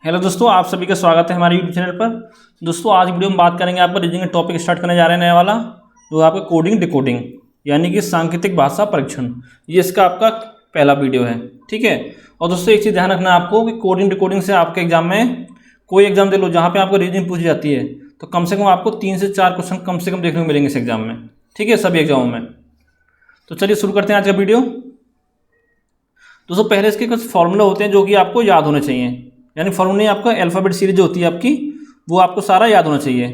Hello दोस्तों, आप सभी का स्वागत है हमारे यूट्यूब चैनल पर। दोस्तों आज वीडियो में बात करेंगे, आपका रीजनिंग टॉपिक स्टार्ट करने जा रहे हैं नया वाला, जो आपका कोडिंग डिकोडिंग यानी कि सांकेतिक भाषा परीक्षण। ये इसका आपका पहला वीडियो है, ठीक है। और दोस्तों एक चीज़ ध्यान रखना है आपको कि कोडिंग डिकोडिंग से आपके एग्जाम में कोई एग्जाम दे लो जहाँ पर आपको रीजनिंग पूछी जाती है, तो कम से कम आपको 3 से 4 क्वेश्चन कम से कम देखने को मिलेंगे इस एग्जाम में, ठीक है, सभी एग्जामों में। तो चलिए शुरू करते हैं आज का वीडियो। दोस्तों पहले इसके कुछ फॉर्मूला होते हैं जो कि आपको याद होने चाहिए, यानी फॉर्मूले आपका अल्फ़ाबेट सीरीज जो होती है आपकी, वो आपको सारा याद होना चाहिए।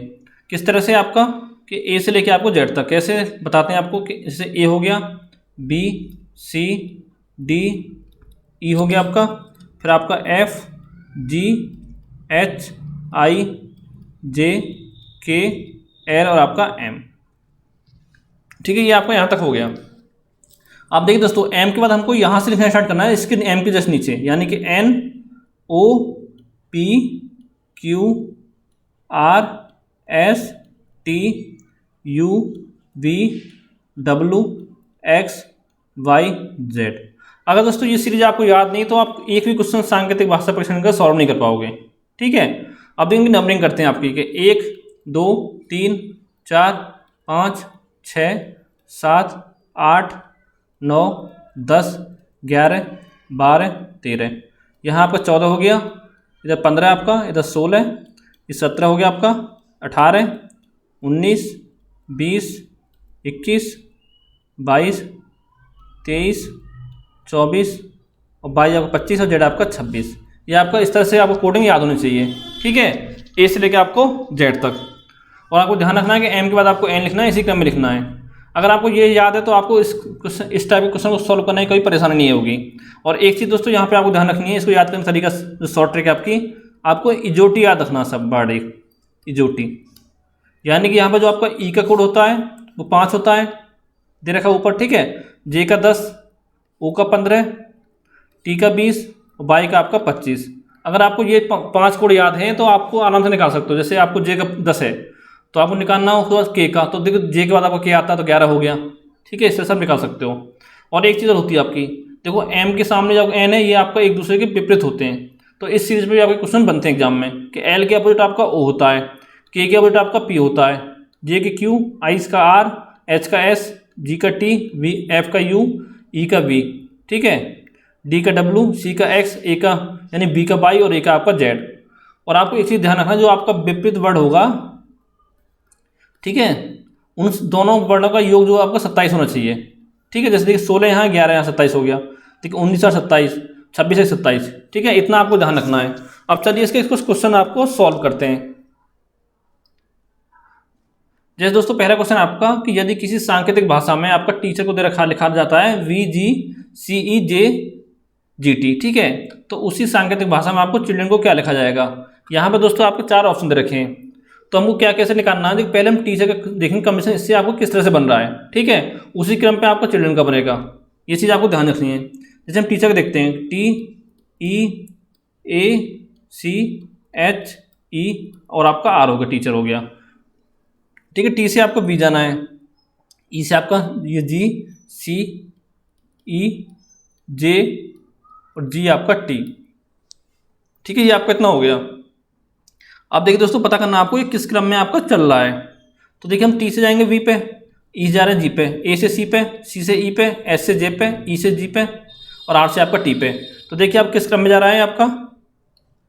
किस तरह से आपका कि ए से लेके आपको जेड तक कैसे बताते हैं आपको कि जैसे ए हो गया, बी सी डी ई हो गया आपका, फिर आपका एफ जी एच आई जे के एल और आपका एम, ठीक है। ये आपका यहाँ तक हो गया। आप देखिए दोस्तों एम के बाद हमको यहाँ से लिखना स्टार्ट करना है, इसके एम के जस्ट नीचे, यानी कि N O P Q R S T U V W X Y Z. अगर दोस्तों ये सीरीज आपको याद नहीं तो आप एक भी क्वेश्चन सांकेतिक भाषा परीक्षण का सॉल्व नहीं कर पाओगे, ठीक है। अब देखिए नंबरिंग करते हैं आपकी कि 1 2 3 4 5 6 7 8 9 10 11 12 13, यहाँ आपका 14 हो गया, इधर 15 आपका, इधर 16, ये 17 हो गया आपका, 18 19 20 21 22 23 24 और 22 आपका 25 और जेड आपका 26। ये आपका इस तरह से आपको कोडिंग याद होनी चाहिए, ठीक है, ए से लेकर आपको जेड तक। और आपको ध्यान रखना है कि एम के बाद आपको एन लिखना है, इसी क्रम में लिखना है। अगर आपको ये याद है तो आपको इस टाइप के क्वेश्चन को सॉल्व करने की कोई परेशानी नहीं होगी। और एक चीज़ दोस्तों यहाँ पे आपको ध्यान रखनी है, इसको याद करने का तरीका जो शॉर्ट ट्रिक है आपकी, आपको इजोटी याद रखना, सब वर्ड एक इजोटी, यानी कि यहाँ पर जो आपका ई का कोड होता है वो 5 होता है, दे रखा ऊपर, ठीक है, जे का 10, ओ का 15, टी का 20 और वाई का आपका 25। अगर आपको ये 5 कोड याद हैं तो आपको आराम से निकाल सकते हो। जैसे आपको जे का 10 है तो आपको निकालना हो उसके बाद के का, तो देखो जे के बाद आपको के आता है तो 11 हो गया, ठीक है, इससे सब निकाल सकते हो। और एक चीज़ और होती है आपकी, देखो एम के सामने जो एन है ये आपका एक दूसरे के विपरीत होते हैं, तो इस सीरीज में भी आपके क्वेश्चन बनते हैं एग्जाम में कि एल के अपोजिट आपका ओ होता है, के अपोजिट आपका पी होता है, जे के क्यू, आई का आर, एच का एस, जी का टी, वी एफ का यू, ई का वी, ठीक है, डी का डब्ल्यू, सी का एक्स, ए का यानी बी का वाई और ए का आपका जेड। और आपको एक चीज़ ध्यान रखना, जो आपका विपरीत वर्ड होगा, ठीक है, उन दोनों वर्णों का योग जो आपका 27 होना चाहिए, ठीक है। जैसे देखिए 16 यहाँ 11 यहाँ 27 हो गया, ठीक है, 19 और 27, 26 से 27, ठीक है, इतना आपको ध्यान रखना है। अब चलिए इसके कुछ क्वेश्चन आपको सॉल्व करते हैं। जैसे दोस्तों पहला क्वेश्चन आपका कि यदि किसी सांकेतिक भाषा में आपका टीचर को दे रखा लिखा जाता है VGCEJGT, ठीक है, तो उसी सांकेतिक भाषा में आपको चिल्ड्रन को क्या लिखा जाएगा। यहाँ पर दोस्तों आपको 4 ऑप्शन दे रखे हैं, तो हमको क्या कैसे निकालना है। पहले हम टीचर का देखेंगे कमीशन इससे आपको किस तरह से बन रहा है, ठीक है, उसी क्रम पे आपका चिल्ड्रन का बनेगा, ये चीज़ आपको ध्यान रखनी है। जैसे हम टीचर का देखते हैं TEACH और आपका आर होगा, टीचर हो गया, ठीक है। टी से आपको बी जाना है, ई से आपका ये जी, सी ई जे और जी आपका टी, ठीक है, ये आपका इतना हो गया। अब देखिए दोस्तों पता करना आपको ये किस क्रम में आपका चल रहा है। तो देखिए हम टी से जाएंगे वी पे, ई जा रहे हैं जी पे, ए से सी पे, सी से ई पे, एस से जे पे, ई से जी पे और आर से आपका टी पे। तो देखिए आप किस क्रम में जा रहा है आपका,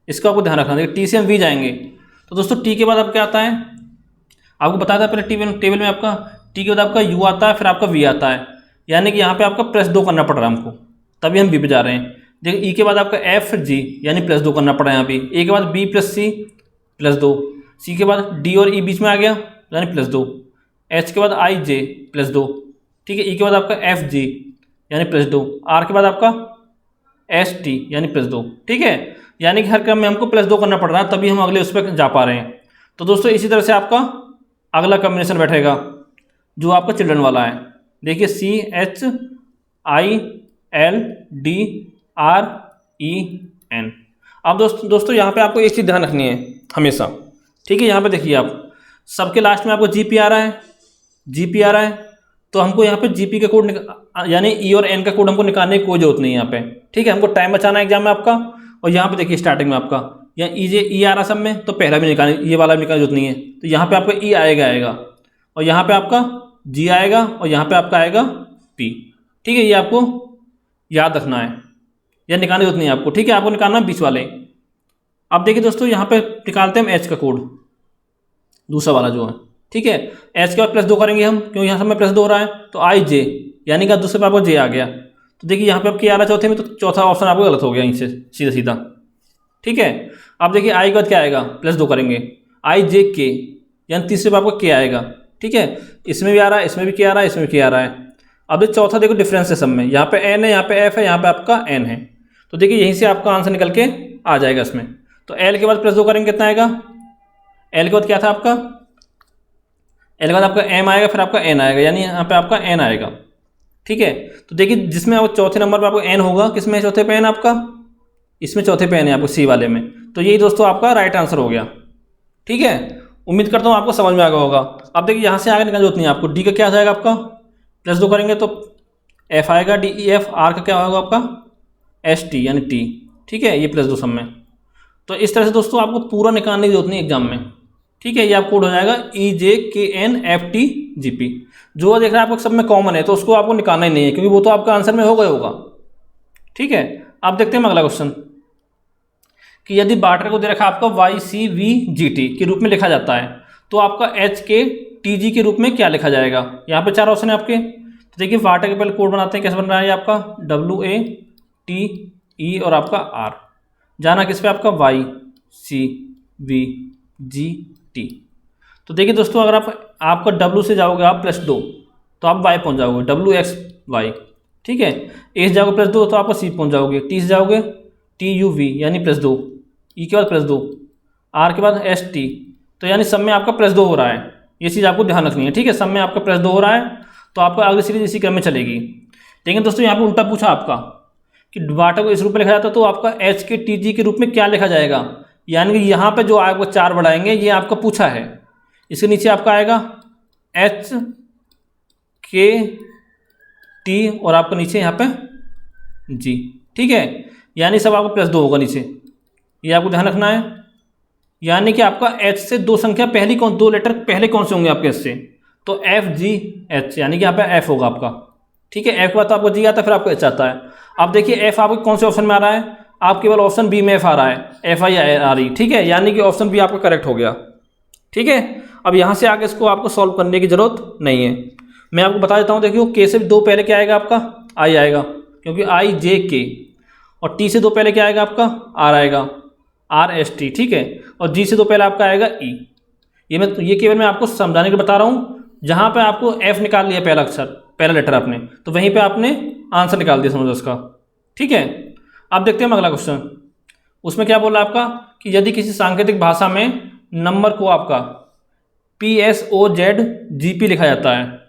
इसका आपको ध्यान रखना। देखिए टी से हम वी जाएंगे तो दोस्तों टी के बाद अब क्या आता है, आपको बताया था पहले टेबल में आपका टी के बाद आपका यू आता है, फिर आपका वी आता है, यानी कि यहाँ पर आपका +2 करना पड़ रहा है हमको, तभी हम बी पे जा रहे हैं। देखिए ई के बाद आपका एफ जी यानी +2 करना पड़ा है यहाँ पे, ए के बाद बी प्लस सी +2, सी के बाद डी और ई बीच में आ गया यानी +2, एच के बाद आई जे +2, ठीक है, ई के बाद आपका एफ जी यानी +2, आर के बाद आपका एस टी यानी +2, ठीक है, यानी कि हर क्रम में हमको +2 करना पड़ रहा है, तभी हम अगले उस पर जा पा रहे हैं। तो दोस्तों इसी तरह से आपका अगला कॉम्बिनेशन बैठेगा जो आपका चिल्ड्रन वाला है। देखिए CHILDREN। अब दोस्तों यहाँ पे आपको एक चीज़ ध्यान रखनी है हमेशा, ठीक है, यहाँ पे देखिए आप सबके लास्ट में आपको GP आ रहा है, GP आ रहा है, तो हमको यहाँ पे GP का कोड यानी E और N का कोड हमको निकालने की कोई जरूरत नहीं है यहाँ पे, ठीक है, हमको टाइम बचाना है एग्जाम में आपका। और यहाँ पे देखिए स्टार्टिंग में आपका या ई आ रहा सब में, तो पहला भी निकालने, ये वाला भी निकालने जरूरत नहीं है। तो यहाँ पे आपका ई आएगा और यहाँ पे आपका जी आएगा और यहाँ पे आपका आएगा पी। ठीक है, ये आपको याद रखना है, या निकालने जरूरत नहीं है आपको। ठीक है, आपको निकालना है बीच वाले। अब देखिए दोस्तों, यहाँ पे निकालते हैं हम एच का कोड, दूसरा वाला जो है। ठीक है, एच के बाद +2 करेंगे हम, क्योंकि यहाँ सब में +2 हो रहा है, तो आई जे, यानी कि दूसरे पे आपको जे आ गया। तो देखिए यहाँ पे अब क्या आ रहा है चौथे में, तो चौथा ऑप्शन आपको गलत हो गया यहीं से सीधा सीधा। ठीक है, अब देखिए आई के बाद क्या आएगा, +2 करेंगे, आई जे के, यानी तीसरे पे आपको के आएगा। ठीक है, इसमें भी आ रहा है, इसमें भी के आ रहा है, इसमें भी के आ रहा है। अब ये चौथा देखो डिफरेंस है सब में, यहाँ पे एन है, यहाँ पे एफ है, यहाँ पे आपका एन है। तो देखिए यहीं से आपका आंसर निकल के आ जाएगा इसमें। तो एल के बाद +2 करेंगे, कितना आएगा, एल के बाद क्या था आपका, एल के बाद आपका एम आएगा, फिर आपका एन आएगा, यानी यहाँ पे आपका एन आएगा। ठीक है, तो देखिए जिसमें आपको चौथे नंबर पर आपको एन होगा, किसमें चौथे पे एन आपका, इसमें चौथे पे एन है आपको सी वाले में। तो यही दोस्तों आपका राइट आंसर हो गया। ठीक है, उम्मीद करता हूँ आपको समझ में आ गया होगा। अब देखिए यहाँ से आगे निकालने जरूरत नहीं है आपको। डी का क्या आ जाएगा आपका, +2 करेंगे तो एफ आएगा, डी ई एफ। आर का क्या होगा आपका, एस टी, यानी टी। ठीक है, ये +2 सब में। तो इस तरह से दोस्तों आपको पूरा निकालने की जरूरत नहीं एग्जाम में। ठीक है, ये आपको कोड हो जाएगा EJKNFTGP। जो देख रहा है आपको सब में कॉमन है, तो उसको आपको निकालना ही नहीं है, क्योंकि वो तो आपका आंसर में होगा। ठीक है, अब देखते हैं अगला क्वेश्चन, कि यदि वाटर को दे रखा आपका YCVGT के रूप में लिखा जाता है, तो आपका HKTG के रूप में क्या लिखा जाएगा। यहाँ पे 4 ऑप्शन है आपके। तो देखिए वाटर के पहले कोड बनाते हैं, कैसे बन रहा है आपका, WATE और आपका R, जाना किस पे आपका YCVGT। तो देखिए दोस्तों, अगर आपका W से जाओगे आप +2, तो आप Y पहुँच जाओगे, WXY। ठीक है, A से जाओगे +2 तो आपका C पहुँच जाओगे, T से जाओगे TUV यानी +2, E के बाद +2, R के बाद ST। तो यानी सब में आपका +2 हो रहा है, ये चीज़ आपको ध्यान रखनी है। ठीक है, सब में आपका +2 हो रहा है, तो आपका अगली सीरीज इसी क्रम में चलेगी। लेकिन दोस्तों यहाँ पे उल्टा पूछा आपका कि वाटर को इस रूप में लिखा जाता है, तो आपका HKTG के रूप में क्या लिखा जाएगा। यानी कि यहाँ पे जो आपको 4 बढ़ाएंगे, ये आपका पूछा है। इसके नीचे आपका आएगा HKT और आपका नीचे यहाँ पे G। ठीक है, यानी सब आपको +2 होगा नीचे, ये आपको ध्यान रखना है। यानी कि आपका H से 2 संख्या पहली 2 लेटर पहले कौन से होंगे आपके H से, तो FGH, यानी कि यहाँ पे F होगा आपका। ठीक है, F के बाद तो आपको G आता है, फिर आपको H आता है। अब देखिए F आपको कौन से ऑप्शन में आ रहा है, आप केवल ऑप्शन बी में F आ रहा है, FIRE। ठीक है, यानी कि ऑप्शन बी आपका करेक्ट हो गया। ठीक है, अब यहाँ से आगे इसको आपको सॉल्व करने की जरूरत नहीं है, मैं आपको बता देता हूँ। देखिए K से 2 पहले क्या आएगा आपका, I आएगा, क्योंकि IJK। और T से 2 पहले क्या आएगा आपका, R आएगा, RST। ठीक है, और G से 2 पहले आपका आएगा E। ये केवल मैं आपको समझाने के बता रहा हूँ। जहाँ पे आपको F निकाल लिया पहला अक्षर, पहला लेटर आपने, तो वहीं पे आपने आंसर निकाल दिया, समझो उसका। ठीक है, अब देखते हैं हम अगला क्वेश्चन। उसमें क्या बोला आपका कि यदि किसी सांकेतिक भाषा में नंबर को आपका PSOZGP लिखा जाता है,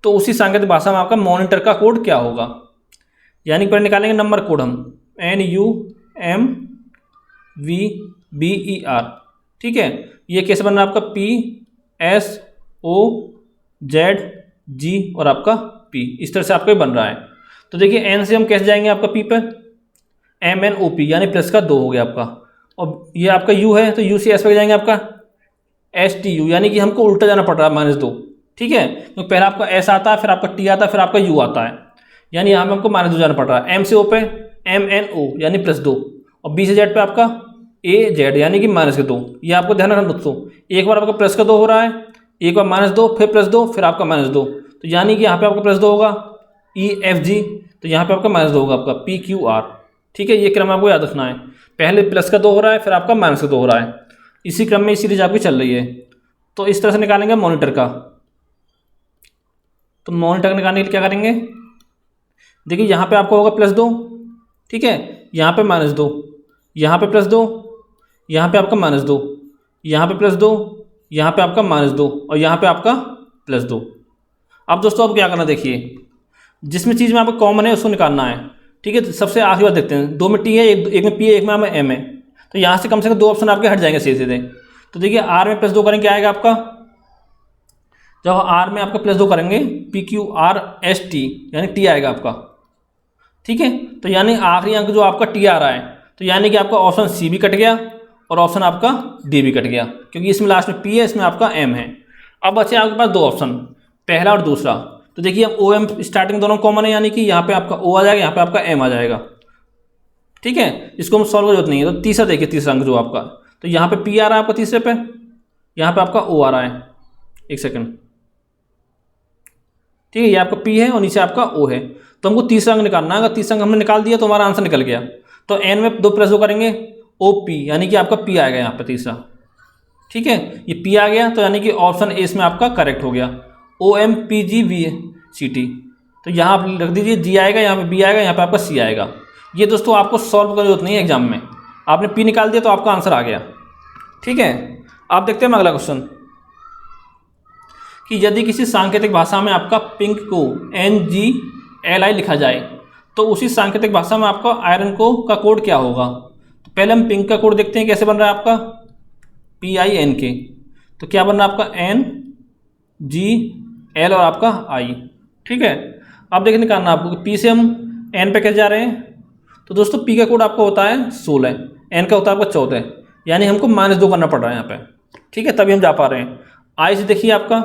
तो उसी सांकेतिक भाषा में आपका मॉनिटर का कोड क्या होगा। यानी कि पहले निकालेंगे नंबर कोड हम, NUMVBER। ठीक है, ये कैसे बन रहा है आपका PSOZG और आपका P, इस तरह से आपका बन रहा है। तो देखिए N से हम कैसे जाएंगे आपका P पर, MNOP, यानी +2 हो गया आपका। और ये आपका U है, तो U से S पे जाएंगे आपका STU, यानी कि हमको उल्टा जाना पड़ रहा है -2। ठीक है, तो पहले आपका S आता है, फिर आपका T आता है, फिर आपका U आता है, यानी यहाँ पे हमको -2 जाना पड़ रहा है। M से O पे MNO यानी +2, और B से Z पे आपका AZ यानी कि -2। ये आपको ध्यान रखना दोस्तों, एक बार आपका +2 हो रहा है, एक बार -2, फिर +2, फिर आपका -2। तो यानी कि यहाँ पे आपका +2 होगा EFG, तो यहाँ पे आपका -2 होगा आपका PQR। ठीक है, ये क्रम आपको याद रखना है, पहले +2 हो रहा है, फिर आपका -2 हो रहा है, इसी क्रम में सीरीज आपकी चल रही है। तो इस तरह से निकालेंगे मॉनिटर का। तो मॉनिटर निकालने के लिए क्या करेंगे, देखिए यहाँ पे आपको होगा +2। ठीक है, यहाँ पे -2, यहाँ पे +2, यहाँ पे आपका -2, यहाँ पे +2, यहाँ पे आपका -2, और यहाँ पे आपका +2। अब दोस्तों अब क्या करना, देखिए जिसमें चीज़ में आपको कॉमन है उसको निकालना है। ठीक है, तो सबसे आखिरी बात देखते हैं, 2 में T है, एक में P है, एक में M है। तो यहाँ से कम 2 ऑप्शन आपके हट जाएंगे सीधे सीधे। तो देखिए R में +2 करेंगे, क्या आएगा आपका, जब R में आपका +2 करेंगे PQRST यानी T आएगा आपका। ठीक है, तो यानी आखिरी अंक जो आपका T आ रहा है, तो यानी कि आपका ऑप्शन C भी कट गया और ऑप्शन आपका डी भी कट गया, क्योंकि इसमें लास्ट में पी है, इसमें आपका एम है। अब बचे आपके पास दो ऑप्शन, पहला और दूसरा। तो देखिए अब ओ एम स्टार्टिंग दोनों कॉमन है, यानी कि यहाँ पे आपका ओ आ जाएगा, यहाँ पे आपका एम आ जाएगा। ठीक है, इसको हम सॉल्व की जरूरत नहीं है। तो तीसरा देखिए, तीसरा अंक जो आपका, तो यहाँ पे पी आ रहा है आपका तीसरे पे, यहाँ पे आपका ओ आ रहा है। एक सेकंड, ठीक है, ये आपका पी है और नीचे आपका ओ है। तो हमको तीसरा अंक निकालना है। अगर तीसरा अंक हमने निकाल दिया तो हमारा आंसर निकल गया। तो एन में 2 + 2 करेंगे, ओ पी, यानी कि आपका पी आएगा यहाँ पे तीसरा। ठीक है, ये पी आ गया, तो यानी कि ऑप्शन ए इसमें आपका करेक्ट हो गया, O M P G V C T. तो यहाँ आप रख दीजिए, जी आएगा, यहाँ पे बी आएगा, यहाँ पे आपका सी आएगा। ये दोस्तों आपको सॉल्व करने की जरूरत नहीं है एग्जाम में, आपने पी निकाल दिया तो आपका आंसर आ गया। ठीक है, आप देखते हैं अगला क्वेश्चन कि यदि किसी सांकेतिक भाषा में आपका पिंक को NGLI लिखा जाए तो उसी सांकेतिक भाषा में आपका आयरन को का कोड क्या होगा। तो पहले हम पिंक का कोड देखते हैं कैसे बन रहा है आपका, PINK। तो क्या बन रहा है आपका NGL और आपका I। ठीक है, अब देखिए निकालना आपको कि P से हम N पे कैसे जा रहे हैं। तो दोस्तों P का कोड आपका होता है 16, N का होता है आपका 14, यानी हमको -2 करना पड़ रहा है यहाँ पे। ठीक है, तभी हम जा पा रहे हैं। I से देखिए आपका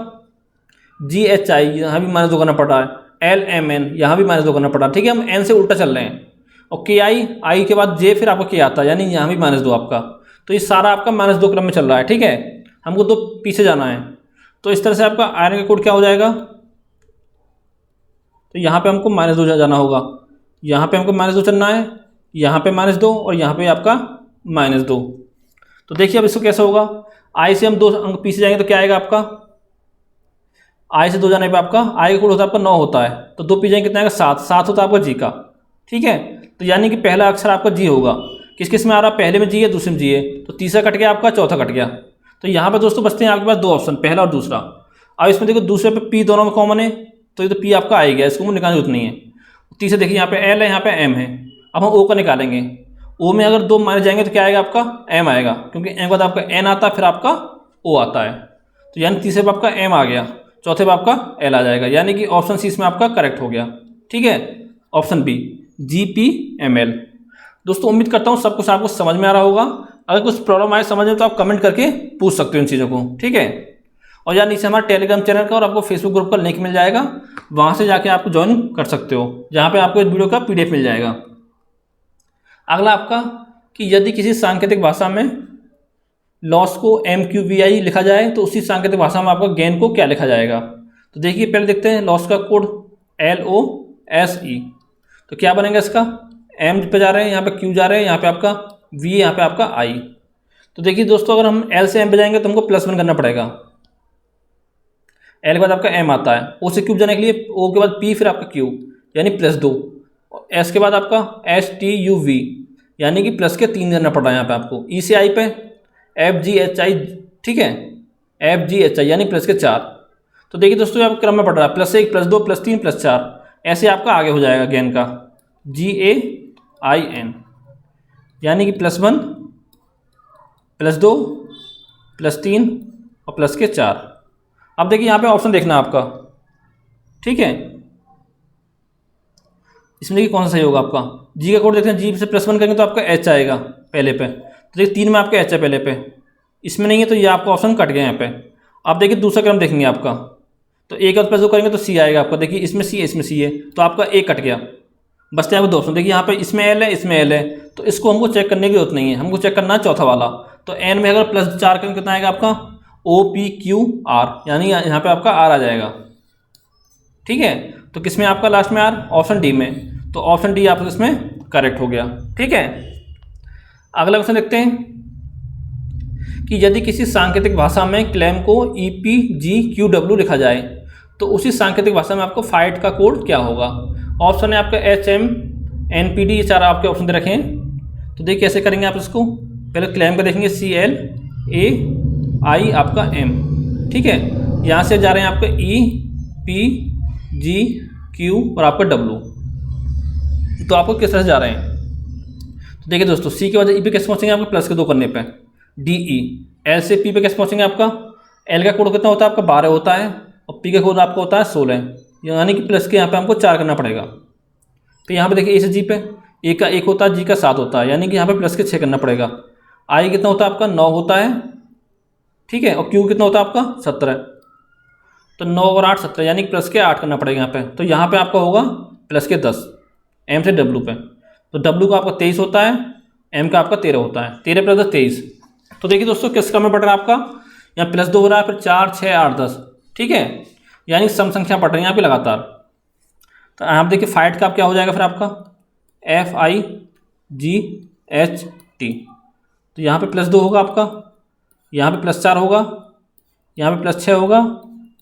GHI, यहाँ भी -2 करना पड़ रहा है, LMN यहाँ भी -2 करना पड़ रहा है। ठीक है, हम N से उल्टा चल रहे हैं। और KI, I के बाद J, फिर आपका K आता है, यानी यहाँ भी -2 आपका। तो ये सारा आपका -2 क्रम में चल रहा है। ठीक है, हमको 2 पीछे जाना है। तो इस तरह से आपका आयरन का कोड क्या हो जाएगा, तो यहाँ पे हमको -2 जाना होगा, यहाँ पे हमको -2 चलना है, यहाँ पे -2 और यहाँ पे आपका -2। तो देखिए अब इसको कैसे होगा, I से हम 2 अंक पीछे जाएंगे तो क्या आएगा आपका, I से 2 जाने पे आपका I का कोड होता है आपका 9 होता है, तो 2 पीछे जाएंगे कितना आएगा 7, 7 होता है आपका G का। ठीक है, तो यानी कि पहला अक्षर आपका G होगा। किस किस में आ रहा है, पहले में G है, दूसरे में G है, तो तीसरा कट गया आपका, चौथा कट गया। तो यहाँ पे दोस्तों बचते हैं आपके पास 2 ऑप्शन, पहला और दूसरा। अब इसमें देखो दूसरे पे P दोनों में कॉमन है, तो ये तो P आपका आ ही गया, इसको मुझे निकालने की जरूरत नहीं है। तीसरे देखिए यहाँ पे L है, यहाँ पे M है। अब हम O का निकालेंगे, O में अगर 2 मारे जाएंगे तो क्या आएगा आपका, M आएगा, क्योंकि M के बाद आपका N आता है, फिर आपका O आता है। तो यानी तीसरे पे आपका M आ गया, चौथे पे आपका L आ जाएगा, यानी कि ऑप्शन सी इसमें आपका करेक्ट हो गया। ठीक है, ऑप्शन बी GPML। दोस्तों उम्मीद करता हूँ सब कुछ आपको समझ में आ रहा होगा। अगर कुछ प्रॉब्लम आए समझ में तो आप कमेंट करके पूछ सकते हो इन चीज़ों को। ठीक है, और यार नीचे हमारे टेलीग्राम चैनल का और आपको फेसबुक ग्रुप का लिंक मिल जाएगा, वहाँ से जाके आप ज्वाइन कर सकते हो, जहाँ पे आपको इस वीडियो का PDF मिल जाएगा। अगला आपका कि यदि किसी सांकेतिक भाषा में लॉस को MQVI लिखा जाए तो उसी सांकेतिक भाषा में आपका गेन को क्या लिखा जाएगा। तो देखिए पहले देखते हैं लॉस का कोड LOSE। तो क्या बनेगा इसका, M पे जा रहे हैं, यहाँ पे Q जा रहे हैं, यहाँ पे आपका V, यहाँ पे आपका I। तो देखिए दोस्तों अगर हम L से M पे जाएंगे तो हमको +1 करना पड़ेगा, L के बाद आपका M आता है, O से Q जाने के लिए O के बाद P, फिर आपका Q यानी +2, और S के बाद आपका STUV यानी कि प्लस के 3 करना पड़ रहा है यहाँ पे आपको। E से I पे FGHI, ठीक है, FGHI यानी प्लस के 4। तो देखिए दोस्तों यहाँ क्रम में पड़ रहा है, +1 +2 +3 +4, ऐसे आपका आगे हो जाएगा गेन का GAIN, यानी कि +1 +2 +3 और प्लस के 4। अब देखिए यहाँ पे ऑप्शन देखना आपका, ठीक है, इसमें देखिए कौन सा सही होगा आपका। जी का कोड देखते हैं, जी से +1 करेंगे तो आपका H आएगा पहले पे, तो देखिए 3 में आपका H है पहले पे, इसमें नहीं है तो ये आपका ऑप्शन कट गया यहाँ पे। अब देखिए दूसरा क्रम देखेंगे आपका, तो A का +2 करेंगे तो C आएगा आपका, देखिए इसमें C है इसमें C है, तो आपका A कट गया, बचते हैं आपको 2 ऑप्शन। देखिए यहाँ पे इसमें L है इसमें L है, तो इसको हमको चेक करने की जरूरत नहीं है, हमको चेक करना है चौथा वाला। तो N में अगर +4 करेंगे कितना आएगा आपका OPQR, यानी यहाँ पे आपका R आ जाएगा। ठीक है, तो किस में आपका लास्ट में R, ऑप्शन डी में, तो ऑप्शन डी आपका इसमें करेक्ट हो गया। ठीक है, अगला क्वेश्चन देखते हैं कि यदि किसी सांकेतिक भाषा में क्लेम को EPGQW लिखा जाए तो उसी सांकेतिक भाषा में आपको फाइट का कोड क्या होगा। ऑप्शन है आपका HMNPD, ये 4 आपके ऑप्शन दे रखे हैं। तो देखिए कैसे करेंगे आप इसको, पहले क्लेम का देखेंगे CLAI आपका M, ठीक है, यहाँ से जा रहे हैं आपका EPGQ और आपका W, तो आपको किस तरह से जा रहे हैं। तो देखिए दोस्तों C के वजह E पे कैसे पहुँचेंगे आपके +2 करने पे DE, L से P पे कैसे पहुँचेंगे आपका, L का कोड कितना होता है आपका 12 होता है और P का कोड आपका होता है 16, यानी कि प्लस के यहाँ पे हमको 4 करना पड़ेगा। तो यहाँ पे देखिए A से G पे A का 1 होता है, G का 7 होता है, यानी कि यहाँ पे प्लस के 6 करना पड़ेगा। आई कितना होता है आपका 9 होता है, ठीक है, और क्यू कितना होता है आपका 17। तो 9 और 8 17, यानी प्लस के 8 करना पड़ेगा यहाँ पे। तो यहाँ पे आपका होगा प्लस के 10 एम से डब्ल्यू पे। तो डब्ल्यू का आपका 23 होता है, एम का आपका 13 होता है, 13 प्लस 10 23। तो देखिए दोस्तों किस क्रम में बढ़ रहा है आपका, यहाँ प्लस 2 हो रहा है, फिर 4 6 8 10, ठीक है, यानी सम संख्या बढ़ रही है यहाँ पे लगातार। तो आप देखिए फाइट का आप क्या हो जाएगा फिर आपका FIGHT। तो यहाँ पे प्लस 2 होगा आपका, यहाँ पे प्लस 4 होगा, यहाँ पे प्लस 6 होगा,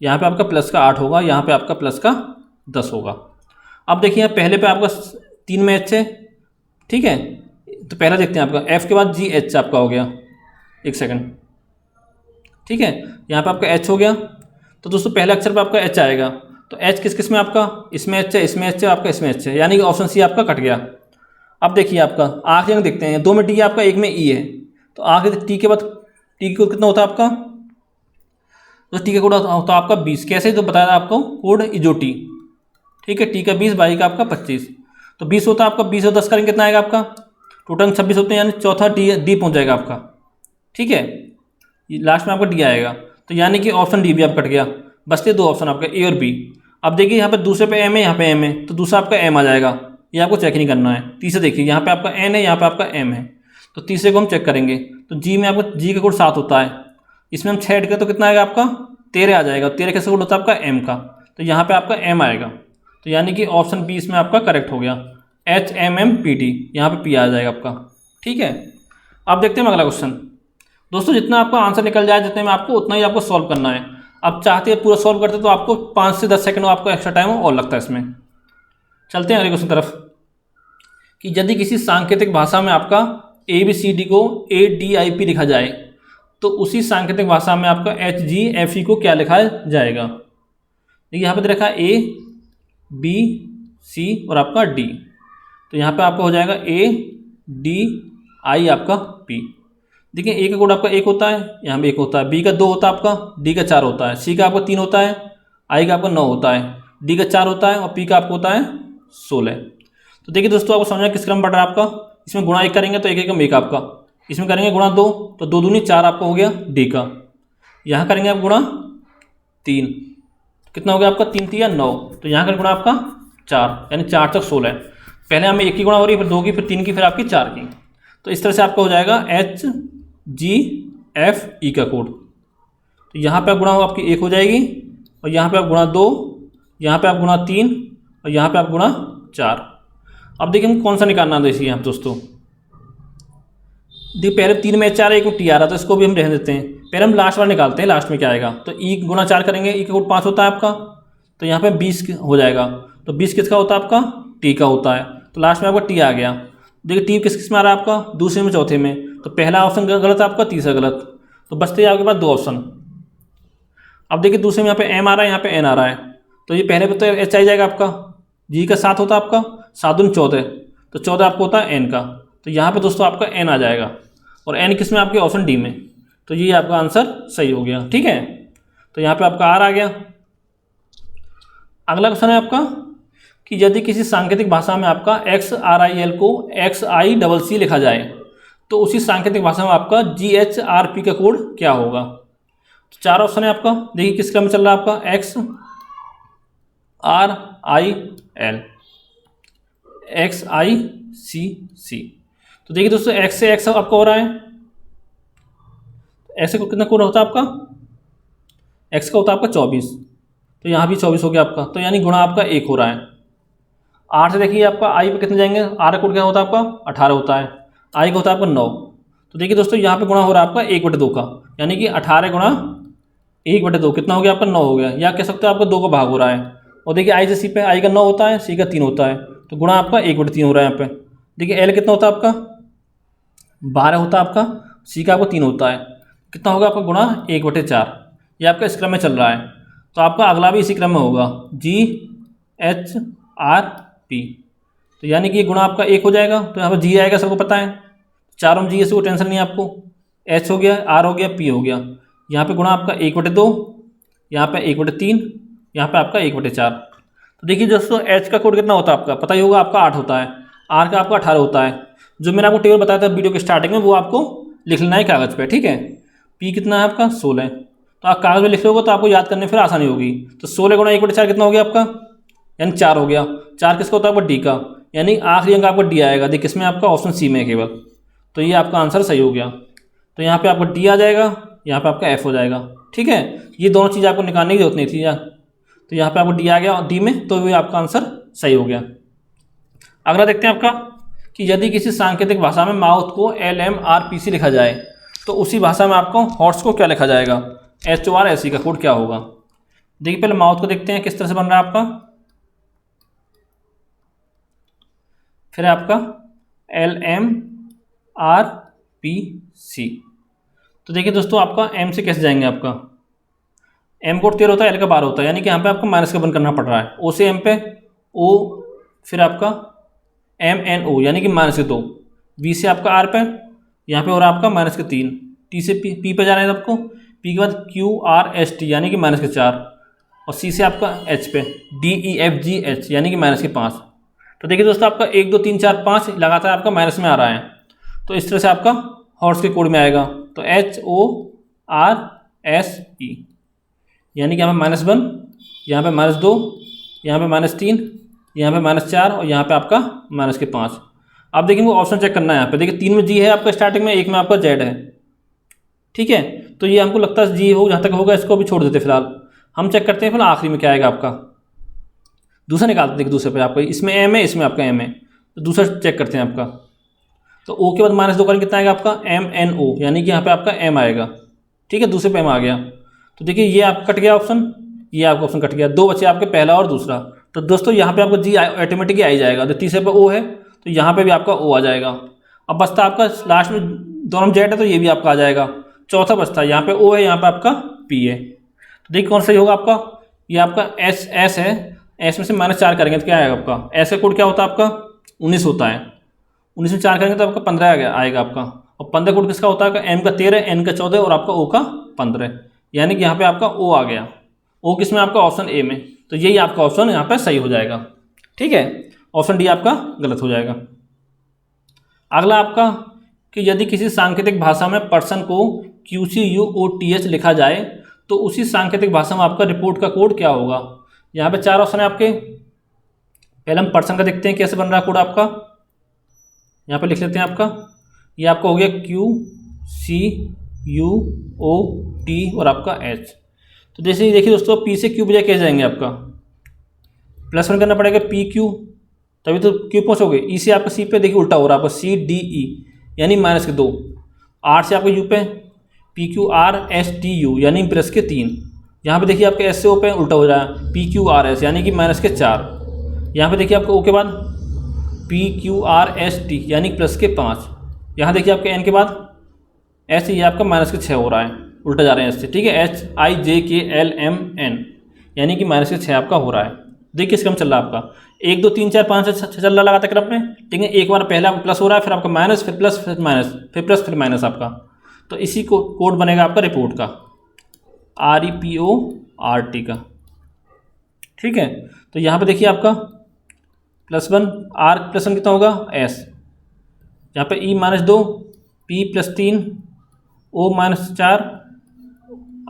यहाँ पे आपका प्लस का 8 होगा, यहाँ पे आपका प्लस का 10 होगा। अब देखिए यहाँ पहले पे आपका 3 में H है, ठीक है, तो पहला देखते हैं आपका F के बाद GH आपका हो गया, एक सेकंड, ठीक है, यहाँ पे आपका H हो गया। तो दोस्तों पहले अक्षर पे आपका H आएगा, तो H किस किस में आपका, इसमें H है, इसमें H है, आपका इसमें H है, यानी कि ऑप्शन सी आपका कट गया। अब देखिए आपका आखिरी अंक देखते हैं, 2 में D है आपका, 1 में E है, तो आखिरी T के बाद T कोड कितना होता है आपका, तो T का कोड होता है आपका 20। कैसे, तो बताया आपको कोड इजोटी, ठीक है, T का 20, बाई का आपका 25। तो 20 होता है आपका, 20 और 10 करेंगे कितना आएगा आपका, टोटल 26 होते हैं, यानी चौथा डी पहुंच जाएगा आपका, ठीक है, लास्ट में आपका डी आएगा। तो यानी कि ऑप्शन डी भी आप कट गया, बचते 2 ऑप्शन आपका ए और बी। अब देखिए यहाँ पे दूसरे पे एम है, यहाँ पे एम है, तो दूसरा आपका एम आ जाएगा, ये आपको चेक नहीं करना है। तीसरे देखिए यहाँ पे आपका एन है, यहाँ पे आपका एम है, तो तीसरे को हम चेक करेंगे। तो जी में आपका जी का कोड 7 होता है, इसमें हम 6 ऐड करें तो कितना आएगा आपका 13 आ जाएगा। 13 कैसे कोड होता है आपका एम का, तो यहाँ पे आपका एम आएगा। तो यानी कि ऑप्शन बी इसमें आपका करेक्ट हो गया, HMMPT, यहाँ पे पी आ जाएगा आपका, ठीक है। अब देखते हैं अगला क्वेश्चन। दोस्तों जितना आपका आंसर निकल जाए जितने में आपको, उतना ही आपको सॉल्व करना है। अब चाहते हैं पूरा सॉल्व करते तो आपको 5 से 10 सेकंड आपको एक्स्ट्रा टाइम और लगता है इसमें। चलते हैं अगले क्वेश्चन तरफ, कि यदि किसी सांकेतिक भाषा में आपका ABCD को ADIP लिखा जाए तो उसी सांकेतिक भाषा में आपका HGFE को क्या लिखा जाएगा। देखिए यहाँ पे दे रखा है A B C और आपका D, तो यहाँ पे आपका हो जाएगा ADI आपका P। देखिए A का कोड आपका 1 होता है, यहाँ पे 1 होता है, B का 2 होता है आपका, D का 4 होता है, C का आपका 3 होता है, I का आपका 9 होता है, D का 4 होता है और P का आपको होता है 16। तो देखिए दोस्तों आपको समझना किस क्रम बढ़ रहा है आपका, इसमें गुणा 1 करेंगे तो 1 एकम 1 आपका, इसमें करेंगे गुणा 2 तो 2 दूनी 4 आपका हो गया D का, यहाँ करेंगे आप गुणा 3, कितना हो गया आपका 3 3 9, तो यहाँ करेंगे गुणा आपका 4, यानी 4 तक 16। पहले हमें 1 की गुणा हो रही है, फिर 2 की, फिर 3 की, फिर आपकी 4 की। तो इस तरह से आपका हो जाएगा HGFE का कोड। तो यहाँ पे आप गुणा आपकी 1 हो जाएगी, और यहाँ पे आप गुणा 2, यहाँ पे आप गुणा 3 और यहाँ पे आप गुणा 4। अब देखिए हम कौन सा निकालना है, देखिए यहाँ दोस्तों, देखिए पहले 3 में 4 1 टी आ रहा था, इसको भी हम रहने देते हैं। पहले हम लास्ट वाला निकालते हैं, लास्ट में क्या आएगा, तो E गुणा 4 करेंगे, E का कोड 5 होता है आपका, तो यहाँ पे 20 हो जाएगा। तो 20 किसका होता है आपका, T का होता है, तो लास्ट में आपका T आ गया। देखिए T किस किस में आ रहा है आपका, दूसरे में चौथे में, तो पहला ऑप्शन गलत है आपका, तीसरा गलत, तो बचते हैं आपके पास 2 ऑप्शन। अब देखिए दूसरे में यहाँ पे M आ रहा है, यहाँ पे N आ रहा है, तो ये पहले पे तो H आ जाएगा आपका, G का 7 होता है आपका, 7 दूनी 14, तो 14 आपको होता है N का, तो यहाँ पे दोस्तों आपका N आ जाएगा, और N किस में आपके ऑप्शन डी में, तो ये आपका आंसर सही हो गया, ठीक है। तो यहाँ पे आपका R आ गया। अगला क्वेश्चन है आपका कि यदि किसी सांकेतिक भाषा में आपका XRIL को XICC लिखा जाए तो उसी सांकेतिक भाषा में आपका GHRP का कोड क्या होगा। तो 4 ऑप्शन है आपका, देखिए किस क्रम में चल रहा है आपका, XRIL XICC। तो देखिए दोस्तों X से X आपका हो रहा है, X को कितना कोड होता है आपका, X का होता है आपका 24, तो यहाँ भी 24 हो गया आपका, तो यानी गुणा आपका 1 हो रहा है। 8 से देखिए आपका I पे कितने जाएंगे, R का कोड क्या होता है आपका 18 होता है, I का होता है आपका 9। तो देखिए दोस्तों यहाँ पे गुणा हो रहा है आपका 1/2 का, यानी कि 18 गुणा 1/2 कितना हो गया आपका 9 हो गया, या कह सकते हो आपका 2 का भाग हो रहा है। और देखिए I से C पे, I का 9 होता है, C का 3 होता है, तो गुणा आपका 1/3 हो रहा है यहाँ पे। देखिए L कितना होता है आपका 12 होता है आपका, C का आपको 3 होता है, कितना होगा आपका गुणा 1/4। ये आपका इस क्रम में चल रहा है, तो आपका अगला भी इसी क्रम में होगा GHRP। तो यानी कि गुणा आपका 1 हो जाएगा, तो यहाँ पर G आएगा, सबको पता है, 4 में G है, कोई टेंशन नहीं है आपको। H हो गया, R हो गया, P हो गया, यहाँ पे गुणा आपका 1/2, यहाँ पे 1/3, यहाँ पे आपका 1/4। तो देखिए दोस्तों H का कोड कितना होता है आपका पता ही होगा, आपका 8 होता है, R का आपका 18 होता है। जो मैंने आपको टेबल बताया था वीडियो के स्टार्टिंग में, वो आपको लिख लेना है कागज़ पे, ठीक है। पी कितना है आपका 16, तो आप कागज़ में लिख लोगे तो आपको याद करने फिर आसानी होगी। तो 16 गुणा 1/4 कितना हो गया आपका, यानी 4 हो गया। 4 किसका होता है आपका डी का, यानी आखिरी अंक आपका डी आएगा। देखिए किसमें आपका ऑप्शन सी में केवल, तो ये आपका आंसर सही हो गया। तो यहाँ पे आपका डी आ जाएगा, यहाँ पे आपका एफ हो जाएगा, ठीक है। ये दोनों चीज़ आपको निकालने की जरूरत नहीं थी यार, तो यहाँ पे आपको डी आ गया डी में, तो ये आपका आंसर सही हो गया। अगला देखते हैं आपका कि यदि किसी सांकेतिक भाषा में माउथ को LMRPC लिखा जाए तो उसी भाषा में आपको हॉर्स को क्या लिखा जाएगा, HORSE का कोड क्या होगा। देखिए पहले माउथ को देखते हैं किस तरह से बन रहा है आपका, फिर आपका LMRPC। तो देखिए दोस्तों आपका एम से कैसे जाएंगे, आपका एम कोड 13 होता है, एल का 12 होता है, यानी कि यहाँ पे आपको माइनस का बंद करना पड़ रहा है। ओ से एम पे ओ, फिर आपका MNO यानी कि -2, बी से आपका आर पे, यहाँ पे हो रहा है आपका -3, टी से पी पे जा रहे हैं आपको, पी के बाद QRST यानी कि -4, और सी से आपका एच पे DEFGH यानी कि -5। तो देखिए दोस्तों आपका 1 2 3 4 5 लगातार आपका माइनस में आ रहा है, तो इस तरह से आपका हॉर्स के कोड में आएगा। तो HORSE यानी कि यहाँ पे -1, यहाँ पे -2, यहाँ पे -3, यहाँ पे -4 और यहाँ पे आपका -5। आप देखेंगे ऑप्शन चेक करना है यहाँ पे, देखिए 3 में जी है आपका स्टार्टिंग में, 1 में आपका जेड है, ठीक है। तो ये हमको लगता है जी हो, जहाँ तक होगा इसको भी छोड़ देते फिलहाल। हम चेक करते हैं फिर आखिरी में क्या आएगा आपका, दूसरा निकालते देखिए दूसरे पे आपका, इसमें एम है इसमें आपका एम है, तो दूसरा चेक करते हैं आपका। तो ओ के बाद -2 करेंगे कितना आएगा आपका MNO यानी कि यहाँ पे आपका एम आएगा, ठीक है, दूसरे पे एम आ गया। तो देखिए ये आपका कट गया ऑप्शन, ये आपका ऑप्शन कट गया, 2 बचे आपके पहला और दूसरा। तो दोस्तों यहाँ पे आपको जी ऑटोमेटिकली आ ही जाएगा। तो तीसरे पे ओ है तो यहाँ पे भी आपका ओ आ जाएगा। अब बचता आपका लास्ट में दोनों में जेड है तो ये भी आपका आ जाएगा। चौथा बचता है, यहाँ पे ओ है, यहाँ पे आपका पी है। तो देखिए कौन सही होगा आपका, ये आपका एस है, एस में से -4 करेंगे तो क्या आएगा आपका, एस का कोड क्या होता है आपका 19 होता है, 19 में 4 करेंगे तो आपका 15 आएगा आपका। और 15 कोड किसका होता है, एम का 13, एन का 14 और आपका ओ का 15, यानी कि यहाँ पे आपका ओ आ गया। ओ किस में आपका ऑप्शन ए में, तो यही आपका ऑप्शन यहाँ पे सही हो जाएगा, ठीक है। ऑप्शन डी आपका गलत हो जाएगा। अगला आपका कि यदि किसी सांकेतिक भाषा में पर्सन को QCUOTH लिखा जाए तो उसी सांकेतिक भाषा में आपका रिपोर्ट का कोड क्या होगा। यहाँ पे 4 ऑप्शन है आपके। पहले हम पर्सन का देखते हैं कैसे बन रहा है कोड आपका, यहाँ पे लिख लेते हैं आपका, ये आपका हो गया QCUOT और आपका H। तो जैसे ही देखिए दोस्तों पी से क्यू बजाय कैसे जाएंगे, आपका +1 करना पड़ेगा PQ, तभी तो क्यू पहुँचोगे। ई से आपका सी पे देखिए उल्टा हो रहा है आपका CDE यानी -2, आर से आपका यू पे PQRSTU यानी +3, यहाँ पे देखिए आपके एस से ओ पे उल्टा हो रहा है PQRS यानी कि -4, यहाँ पे देखिए आपका ओ के बाद PQRST यानी +5, यहाँ देखिए आपके एन के बाद एस, ये आपका -6 हो रहा है, उल्टा जा रहे हैं इससे, ठीक है। HIJKLMN यानी कि -6 आपका हो रहा है। देखिए किस क्रम चल रहा है आपका 1 2 3 4 5 6 चल रहा लगातार क्रम में, ठीक है। एक बार पहले आपका प्लस हो रहा है, फिर आपका माइनस, फिर प्लस, फिर माइनस, फिर प्लस, फिर माइनस आपका। तो इसी को कोड बनेगा आपका रिपोर्ट का REPORT का, ठीक है। तो यहाँ पे देखिए आपका +1 R +1 कितना होगा S, यहाँ पे E -2 P +3 O -4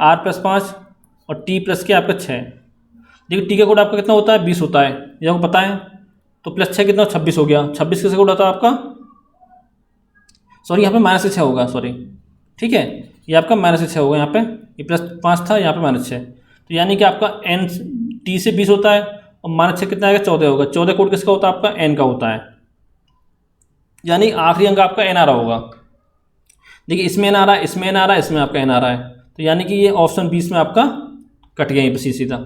R +5 और T + के आपका 6। देखिए टी का कोड आपका कितना होता है 20 होता है, ये आपको पता है। तो +6 कितना 26 हो गया, 26 किसका कोड होता है आपका, सॉरी यहाँ पे -6 होगा, सॉरी, ठीक है। ये आपका -6 होगा, यहाँ पे ये +5 था, यहाँ पे -6। तो यानी कि आपका N T से 20 होता है और -6 कितना आएगा 14 होगा। 14 कोड किसका होता है आपका N का होता है, यानी आखिरी अंक आपका N आ रहा होगा। देखिए इसमें N आ रहा है, इसमें N आ रहा है, इसमें आपका N आ रहा है, तो यानी कि ये ऑप्शन 20 में आपका कट गया यहीं पर सीधा,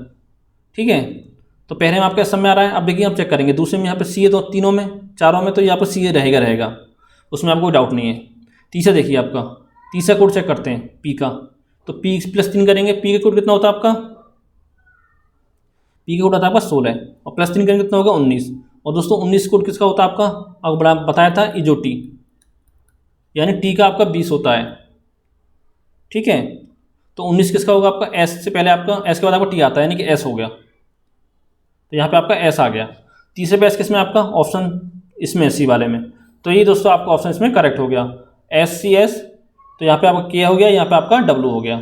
ठीक है। तो पहले में आपका इस समय आ रहा है। अब देखिए हम चेक करेंगे दूसरे में, यहाँ पे सी है तो तीनों में चारों में, तो यहाँ पर सी रहेगा, उसमें आपको कोई डाउट नहीं है। तीसरा देखिए आपका, तीसरा कोड चेक करते हैं पी का, तो P +3 करेंगे, पी का कोड कितना होता है आपका, पी का कोड आता है आपका 16 और +3 करेंगे कितना होगा 19। और दोस्तों 19 कोड किसका होता है आपका, अब बड़ा बताया था इजोटी, यानी टी का आपका 20 होता है, ठीक है। तो 19 किसका होगा आपका, एस से पहले आपका एस के बाद आपका टी आता है, यानी कि एस हो गया, तो यहाँ पे आपका एस आ गया। तीसरे पे एस किसमें आपका ऑप्शन इसमें सी वाले में, तो ये दोस्तों आपका ऑप्शन इसमें करेक्ट हो गया। SCS तो यहाँ पे आपका के हो गया, यहाँ पे आपका डब्ल्यू हो गया।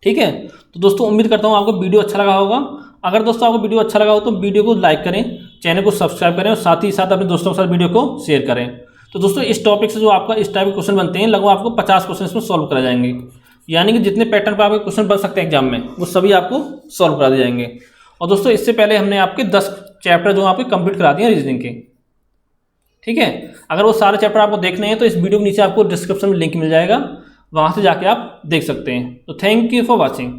ठीक है, तो दोस्तों उम्मीद करता हूँ आपको वीडियो अच्छा लगा होगा। अगर दोस्तों आपको वीडियो अच्छा लगा हो तो वीडियो को लाइक करें, चैनल को सब्सक्राइब करें और साथ ही साथ अपने दोस्तों के साथ वीडियो को शेयर करें। तो दोस्तों इस टॉपिक से जो आपका इस टाइप के क्वेश्चन बनते हैं, लगभग आपको 50 क्वेश्चन इसमें सॉल्व करा जाएंगे। यानी कि जितने पैटर्न पर आपके क्वेश्चन बन सकते हैं एग्जाम में, वो सभी आपको सॉल्व करा दिए जाएंगे। और दोस्तों इससे पहले हमने आपके 10 चैप्टर जो आपके कंप्लीट करा दिए हैं रीजनिंग के। ठीक है, अगर वो सारे चैप्टर आपको देखने हैं तो इस वीडियो के नीचे आपको डिस्क्रिप्शन में लिंक मिल जाएगा, वहाँ से जाके आप देख सकते हैं। तो थैंक यू फॉर वॉचिंग।